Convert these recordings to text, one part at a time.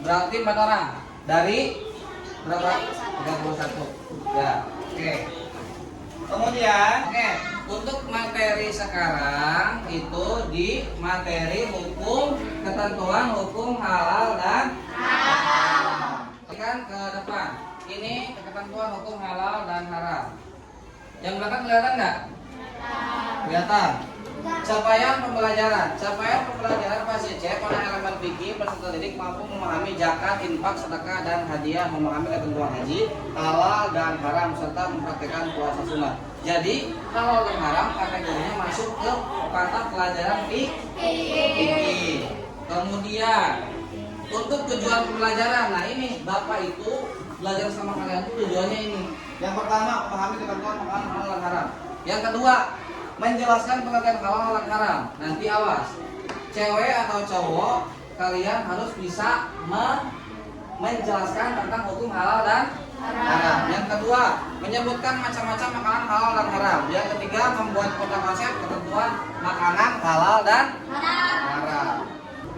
Berarti 4 orang. Dari berapa? 31. Ya, oke. Kemudian, untuk materi sekarang itu di materi hukum, ketentuan hukum halal dan haram. Kan ke depan. Ini ketentuan hukum halal dan haram. Yang belakang kelihatan nggak? Kelihatan. Capaian pembelajaran fase C pada elemen fikih peserta didik mampu memahami zakat, infak, sedekah dan hadiah, memahami ketentuan haji, halal dan haram serta mempraktikkan puasa sunnah. Jadi halal dan haram kategorinya masuk ke mata pelajaran fikih. Kemudian untuk tujuan pembelajaran, nah ini Bapak itu belajar sama kalian itu tujuannya ini. Yang pertama memahami ketentuan makanan halal dan haram. Yang kedua menjelaskan pengertian halal dan haram. Nanti awas, cewek atau cowok kalian harus bisa menjelaskan tentang hukum halal dan haram. Yang kedua menyebutkan macam-macam makanan halal dan haram. Yang ketiga membuat konsep konsep ketentuan makanan halal dan haram.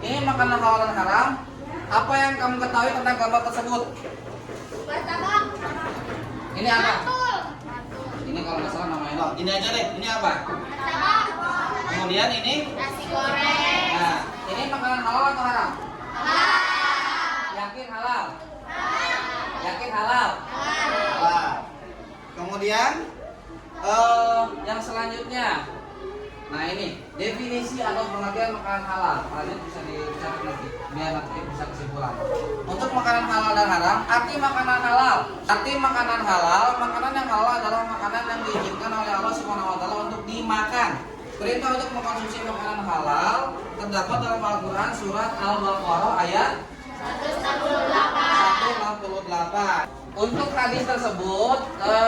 Ini makanan halal dan haram. Apa yang kamu ketahui tentang gambar tersebut? Ini apa? Ini kalau nggak salah namanya. Ini aja deh. Ini apa? Kemudian ini Nasi goreng. Nah, ini makanan halal atau haram? Halal. Yakin halal? Halal. Yakin halal? Halal. Kemudian yang selanjutnya. Nah, ini definisi atau pengertian makanan halal. Kalian bisa dicatat nanti biar nanti bisa kesimpulan. Untuk makanan halal dan haram, arti makanan halal. Arti makanan halal, makanan yang halal adalah makanan yang diizinkan oleh Allah Subhanahu wa taala untuk dimakan. Perintah untuk mengkonsumsi makanan halal terdapat dalam Al-Qur'an surat Al-Baqarah ayat 168. Untuk hadis tersebut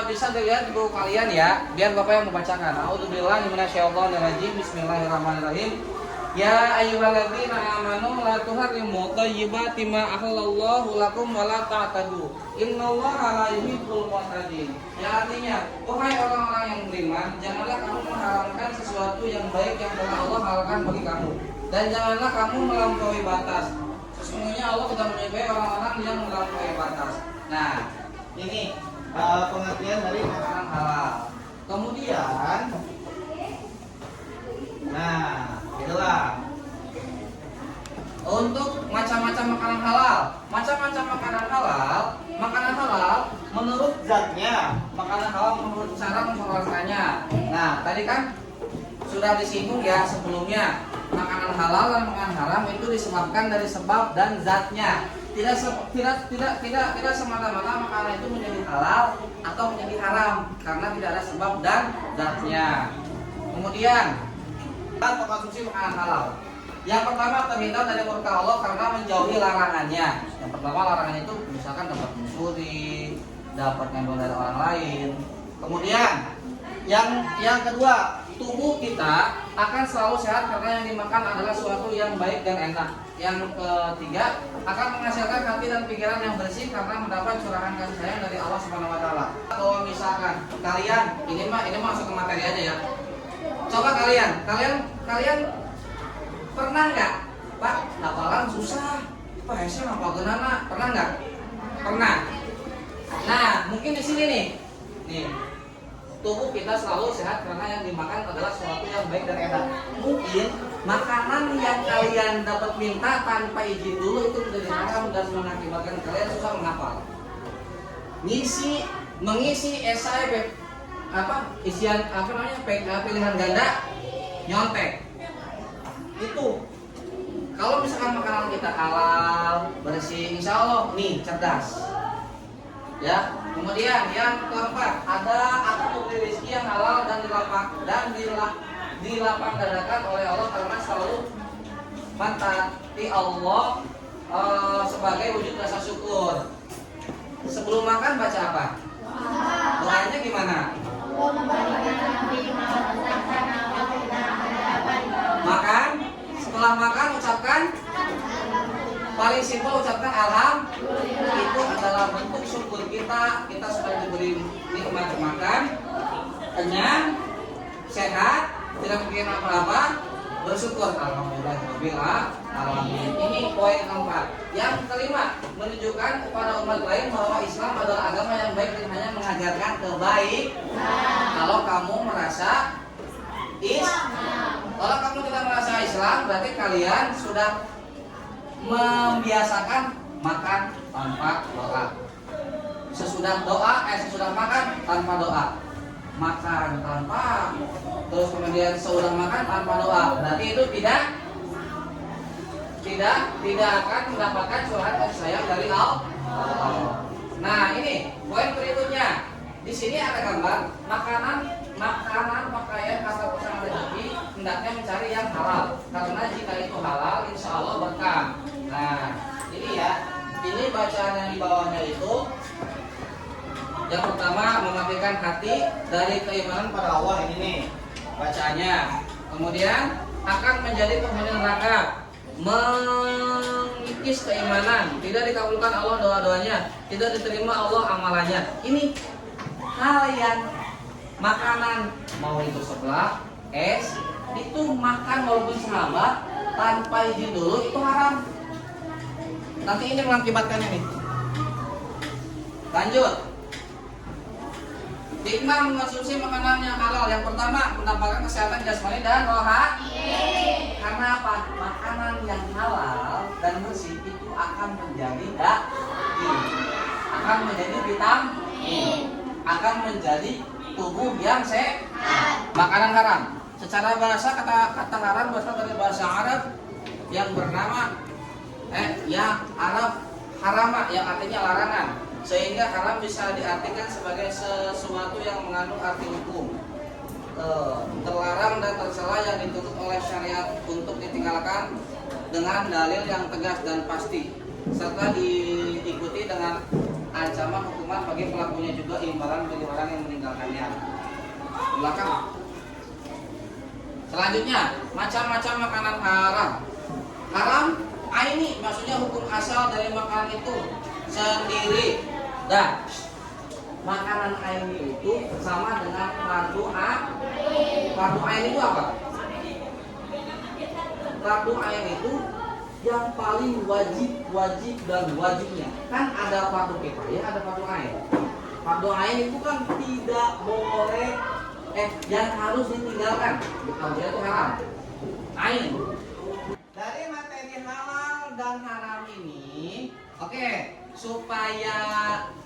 bisa dilihat di buku kalian ya, biar Bapak yang membacakan. A'udzubillahi minasyaitonirrajim. Bismillahirrahmanirrahim. Ya ayyuhalladzina amanu la tuharrimu thayyibati ma ahallallahu lakum wa la ta'tadu. Innallaha la yuhibbul mu'tadin. Ya artinya, wahai orang-orang yang beriman, janganlah kamu mengharamkan sesuatu yang baik yang telah Allah halalkan bagi kamu, dan janganlah kamu melampaui batas. Sesungguhnya Allah tidak menyukai orang-orang yang melampaui batas. Nah, ini pengertian dari makanan halal. Kemudian, nah, itulah untuk macam-macam makanan halal. Macam-macam makanan halal menurut zatnya, makanan halal menurut cara memperolehkannya. Nah, tadi kan sudah disinggung ya sebelumnya, makanan halal dan makanan haram itu disebabkan dari sebab dan zatnya. Tidak semata-mata makanan itu menjadi halal atau menjadi haram karena tidak ada sebab dan zatnya. Kemudian mengkonsumsi makanan halal. Yang pertama terhindar dari murka Allah karena menjauhi larangannya. Yang pertama larangannya itu misalkan dapat mencuri, dapat ngambil dari orang lain. Kemudian yang kedua, tubuh kita akan selalu sehat karena yang dimakan adalah sesuatu yang baik dan enak. Yang ketiga, akan menghasilkan hati dan pikiran yang bersih karena mendapat curahan kasih sayang dari Allah Subhanahu wa taala. Kalau misalkan kalian ini masuk ke materi aja ya. Coba kalian pernah nggak, Pak, hafalan susah, Pak Hesya hafal genana, pernah nggak? Pernah. Nah, mungkin di sini nih, tubuh kita selalu sehat karena yang dimakan adalah sesuatu yang baik dan enak. Mungkin makanan yang kalian dapat minta tanpa izin dulu itu menjadi haram dan mengakibatkan kalian susah menghafal. Mengisi esai pilihan ganda nyontek. Itu kalau misalkan makanan kita halal, bersih, insya Allah nih cerdas. Ya, kemudian yang keempat akan memberi rezeki yang halal dan dilapang dadakan oleh Allah karena selalu mentaati Allah sebagai wujud rasa syukur. Sebelum makan baca apa? Doanya gimana? Makan, setelah makan ucapkan, paling simpel ucapkan alhamdulillah. Itu adalah bentuk syukur kita sudah diberi nikmat makan, kenyang, sehat, tidak bikin apa-apa, bersyukur alhamdulillah. alamin. Ini poin keempat. Yang kelima, menunjukkan kepada umat lain bahwa Islam adalah agama yang baik dan hanya mengajarkan kebaikan. Kalau kamu merasa kalau kamu tidak merasa Islam, berarti kalian sudah membiasakan makan tanpa doa. Sesudah makan tanpa doa. Makan tanpa, terus kemudian sesudah makan tanpa doa. Berarti itu tidak akan mendapatkan curhat kasih sayang dari Allah. Nah, ini poin berikutnya. Di sini ada gambar makanan, pakaian atau pasangan rezeki hendaknya mencari yang halal. Karena jika itu halal, insya Allah berkah. Nah, ini ya. Ini bacaan yang di bawahnya itu. Yang pertama, mematikan hati dari keimanan pada Allah. Ini nih bacaannya. Kemudian akan menjadi penghuni neraka, mengikis keimanan, tidak dikabulkan Allah doa-doanya, tidak diterima Allah amalannya. Ini hal yang makanan, mau itu seblak, es, itu makan walaupun sahabat tanpa izin dulu itu haram. Nanti ini mengakibatkannya nih. Lanjut. Hikmah mengonsumsi makanan yang halal. Yang pertama, mendapatkan kesehatan jasmani dan rohani. Karena apa? Makanan yang halal dan bersih itu akan menjadi daging, akan menjadi vitamin, akan menjadi tubuh yang sehat. Makanan haram. Secara bahasa kata haram berasal dari bahasa Arab yang bernama harama, yang artinya larangan. Sehingga haram bisa diartikan sebagai sesuatu yang mengandung arti hukum, terlarang dan tercela yang dituntut oleh syariat untuk ditinggalkan dengan dalil yang tegas dan pasti, serta diikuti dengan ancaman hukuman bagi pelakunya, juga imbalan bagi orang yang meninggalkannya. Belakang. Selanjutnya, macam-macam makanan haram. Haram aini, maksudnya hukum asal dari makanan itu sendiri. Dan makanan aini itu sama dengan fardu ain. Fardu ain itu apa? Fardu ain itu yang paling wajib dan wajibnya. Kan ada fardu kifayah, ada fardu ain. Fardu ain itu kan tidak boleh, yang harus ditinggalkan. Kalau itu haram. Ain. Dari materi halal dan haram ini, oke, supaya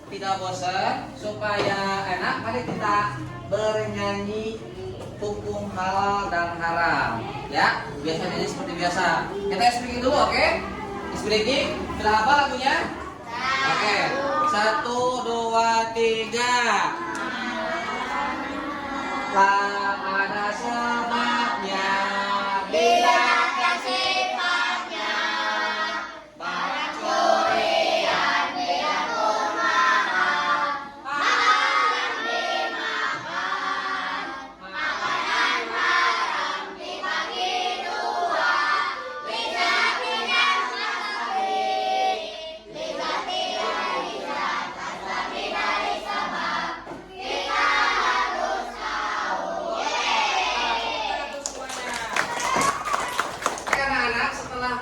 tidak bosan, supaya enak, mari kita bernyanyi hukum halal dan haram. Ya, biasanya seperti biasa. Kita speaking dulu, oke? Speaking, sudah hafal lagunya? Oke, 1, 2, 3. Tak ada sebabnya bila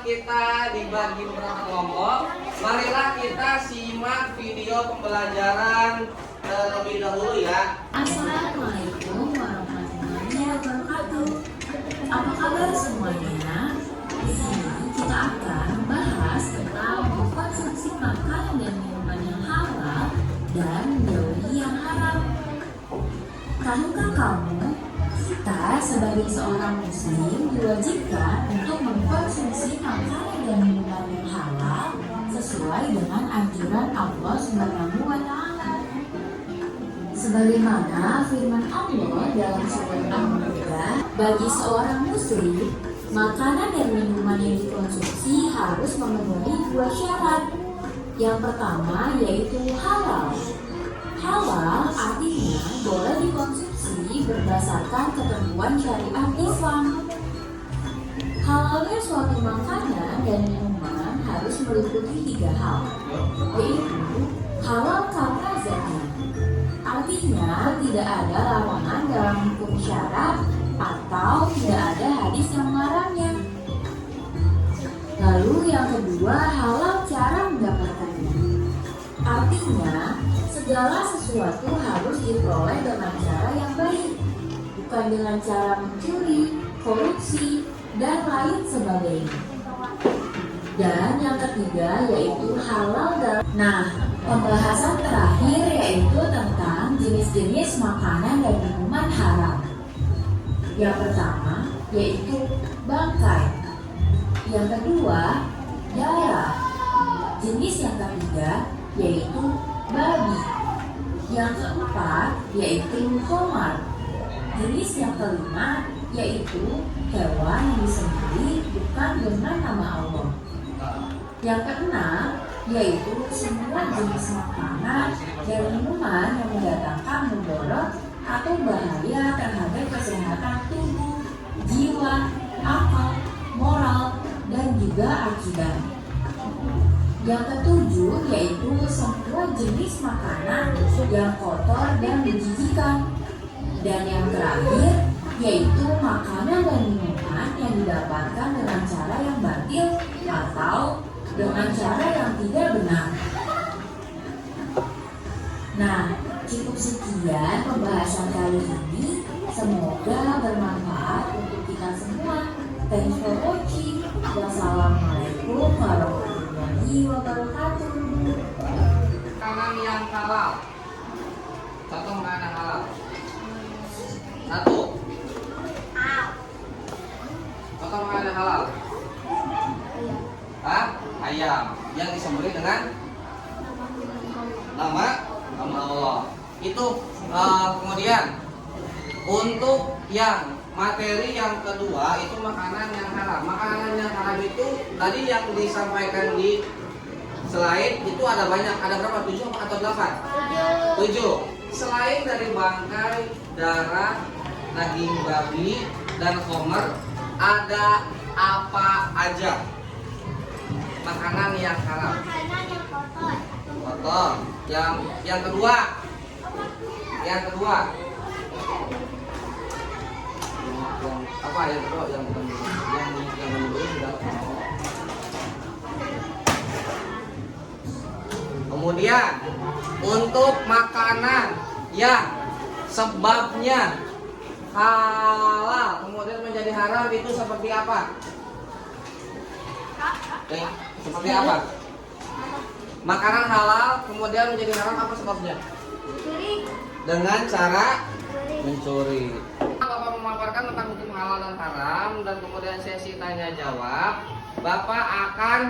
kita dibagi beberapa kelompok, marilah kita simak video pembelajaran terlebih dahulu ya. Assalamualaikum warahmatullahi wabarakatuh. Apa kabar semuanya? Di sini kita akan membahas tentang mengkonsumsi makanan dan minuman yang halal dan menjauhi yang haram. Tahukah kamu? Kita sebagai seorang muslim diwajibkan untuk mengkonsumsi makanan dan minuman yang halal sesuai dengan anjuran Allah Subhanahu wa Ta'ala. Sebagaimana firman Allah dalam surat Al-Maidah, bagi seorang muslim, makanan dan minuman yang dikonsumsi harus memenuhi 2 syarat. Yang pertama yaitu halal. Halal artinya boleh dikonsumsi berdasarkan ketentuan syariat Islam. Halalnya suatu makanan dan minuman harus meliputi 3 hal, yaitu halal karena zatnya, artinya tidak ada larangan dalam hukum syarat atau tidak ada hadis yang melarangnya. yang kedua, halal cara mendapatkannya. Artinya, segala sesuatu harus diperoleh dengan cara yang baik, bukan dengan cara mencuri, korupsi, dan lain sebagainya. Dan yang ketiga yaitu halal dalam. Nah, pembahasan terakhir yaitu tentang jenis-jenis makanan dan minuman haram. Yang pertama yaitu bangkai. Yang kedua, darah. Jenis yang ketiga yaitu babi. Yang keempat yaitu khamar. Jenis yang kelima yaitu hewan yang disembelih bukan dengan nama Allah. Yang keenam yaitu semua jenis makanan dan minuman yang mendatangkan mudarat atau bahaya terhadap kesehatan tubuh, jiwa, akal, moral, dan juga akidah. Yang ketujuh yaitu semua jenis makanan yang kotor dan menjijikan. Dan yang terakhir yaitu makanan dan minuman yang didapatkan dengan cara yang batil atau dengan cara yang tidak benar. Nah, cukup sekian pembahasan kali ini. Semoga bermanfaat untuk kita semua. Thanks for watching. Wassalamualaikum warahmatullahi wabarakatuh. Makanan yang halal. Contoh makanan halal. Satu. Contoh makanan halal. Ayam yang disembelih dengan nama Allah. Itu kemudian untuk yang materi yang kedua itu makanan yang haram. Makanan yang haram itu tadi yang disampaikan di slide itu ada banyak. Ada berapa? 7 atau 8? 7. Selain dari bangkai, darah, daging babi, dan khamar, ada apa aja makanan yang haram? Makanan yang kotor. Kotor. Yang kedua. Yang kedua. Yang apa yang kedua? Yang menurut sudah. Kemudian untuk makanan yang sebabnya halal kemudian menjadi haram itu seperti apa? Seperti apa? Makanan halal kemudian menjadi haram apa sebabnya? Mencuri. Dengan cara mencuri. Bapak memaparkan tentang hukum halal dan haram dan kemudian sesi tanya jawab. Bapak akan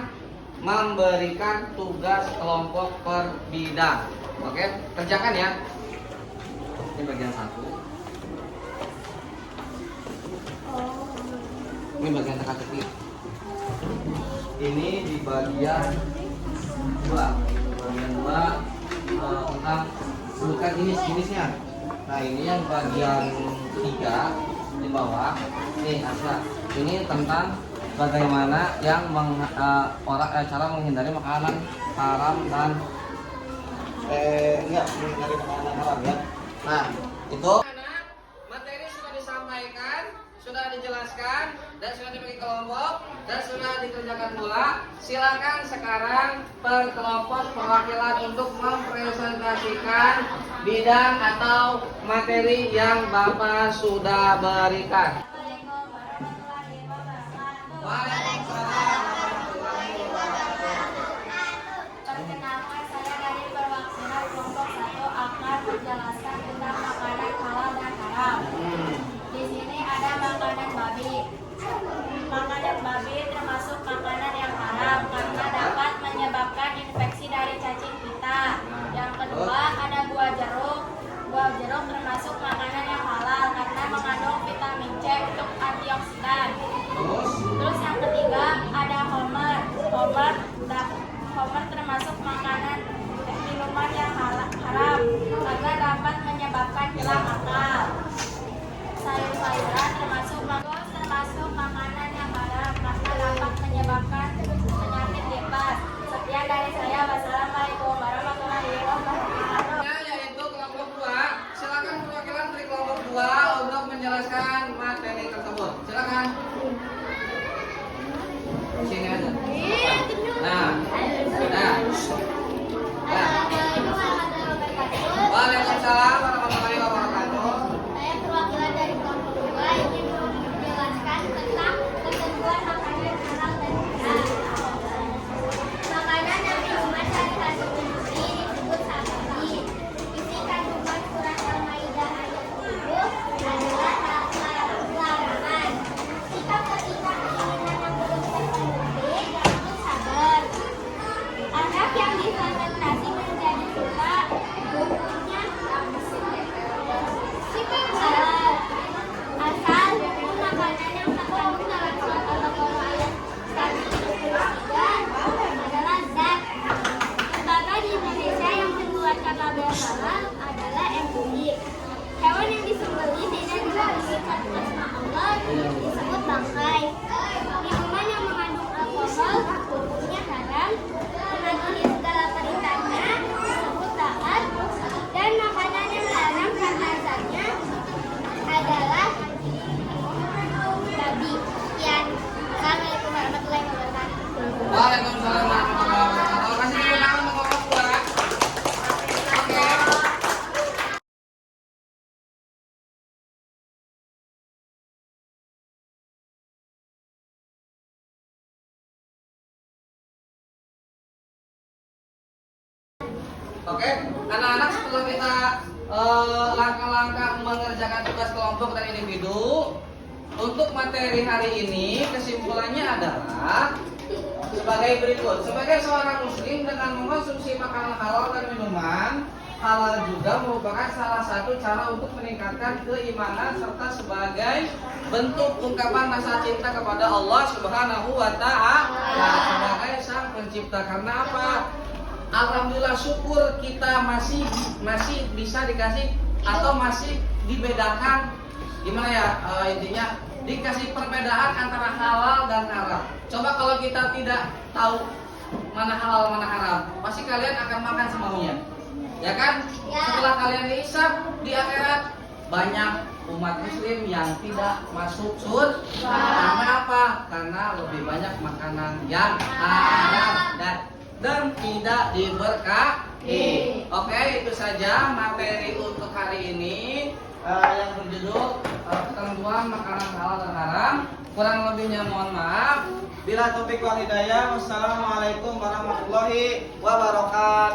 memberikan tugas kelompok per bidang. Oke, kerjakan ya. Ini bagian 1. Ini bagian teka-teki. Ini di bagian 2. Bagian 2 tentang sebutkan jenis-jenisnya. Nah, ini yang bagian 3 di bawah. Nih, Asla. Ini tentang bagaimana yang cara menghindari makanan haram dan menghindari makanan haram ya. Nah, itu materi sudah disampaikan, sudah dijelaskan dan sudah dibagi kelompok dan sudah dikerjakan pula. Silakan sekarang per kelompok perwakilan untuk mempresentasikan bidang atau materi yang Bapak sudah berikan. Waalaikumsalam warahmatullahi wabarakatuh. Perkenalkan, saya dari perwakilan kelompok 1 akan menjelaskan tentang makanan halal dan haram. Di sini ada makanan babi. Makanan babi termasuk makanan yang haram karena dapat menyebabkan infeksi dari cacing pita. Yang kedua ada buah jeruk. Buah jeruk termasuk makanan yang halal karena mengandung vitamin C untuk antioksidan. Terus yang ketiga membeli tidak dilakukan atas nama Allah disebut bangkai. Minuman yang mengandung alkohol hukumnya haram, mematuhi segala perintahnya disebut taat, dan makanan yang haram karena zatnya adalah babi. Sekian. Assalamualaikum warahmatullahi wabarakatuh. Waalaikumsalam warahmatullahi wabarakatuh. Kasih tepuk tangan untuk kelompok 2. Oke. Oke, anak-anak, setelah kita langkah-langkah mengerjakan tugas kelompok dan individu, untuk materi hari ini kesimpulannya adalah sebagai berikut. Sebagai seorang muslim dengan mengkonsumsi makanan halal dan minuman halal juga merupakan salah satu cara untuk meningkatkan keimanan serta sebagai bentuk ungkapan rasa cinta kepada Allah Subhanahu wa taala sebagai Sang Pencipta. Karena apa? Alhamdulillah, syukur kita masih bisa dikasih atau masih dibedakan, gimana ya, intinya dikasih perbedaan antara halal dan haram. Coba kalau kita tidak tahu mana halal mana haram, pasti kalian akan makan semaunya, ya kan? Ya. Setelah kalian dihisab di akhirat, banyak umat muslim yang tidak masuk surga. Karena apa? Karena lebih banyak makanan yang haram dan tidak diberkahi. Oke, itu saja materi untuk hari ini yang berjudul ketentuan makanan halal dan haram. Kurang lebihnya mohon maaf. Bila taufiq wal hidayah. Wassalamualaikum warahmatullahi wabarakatuh.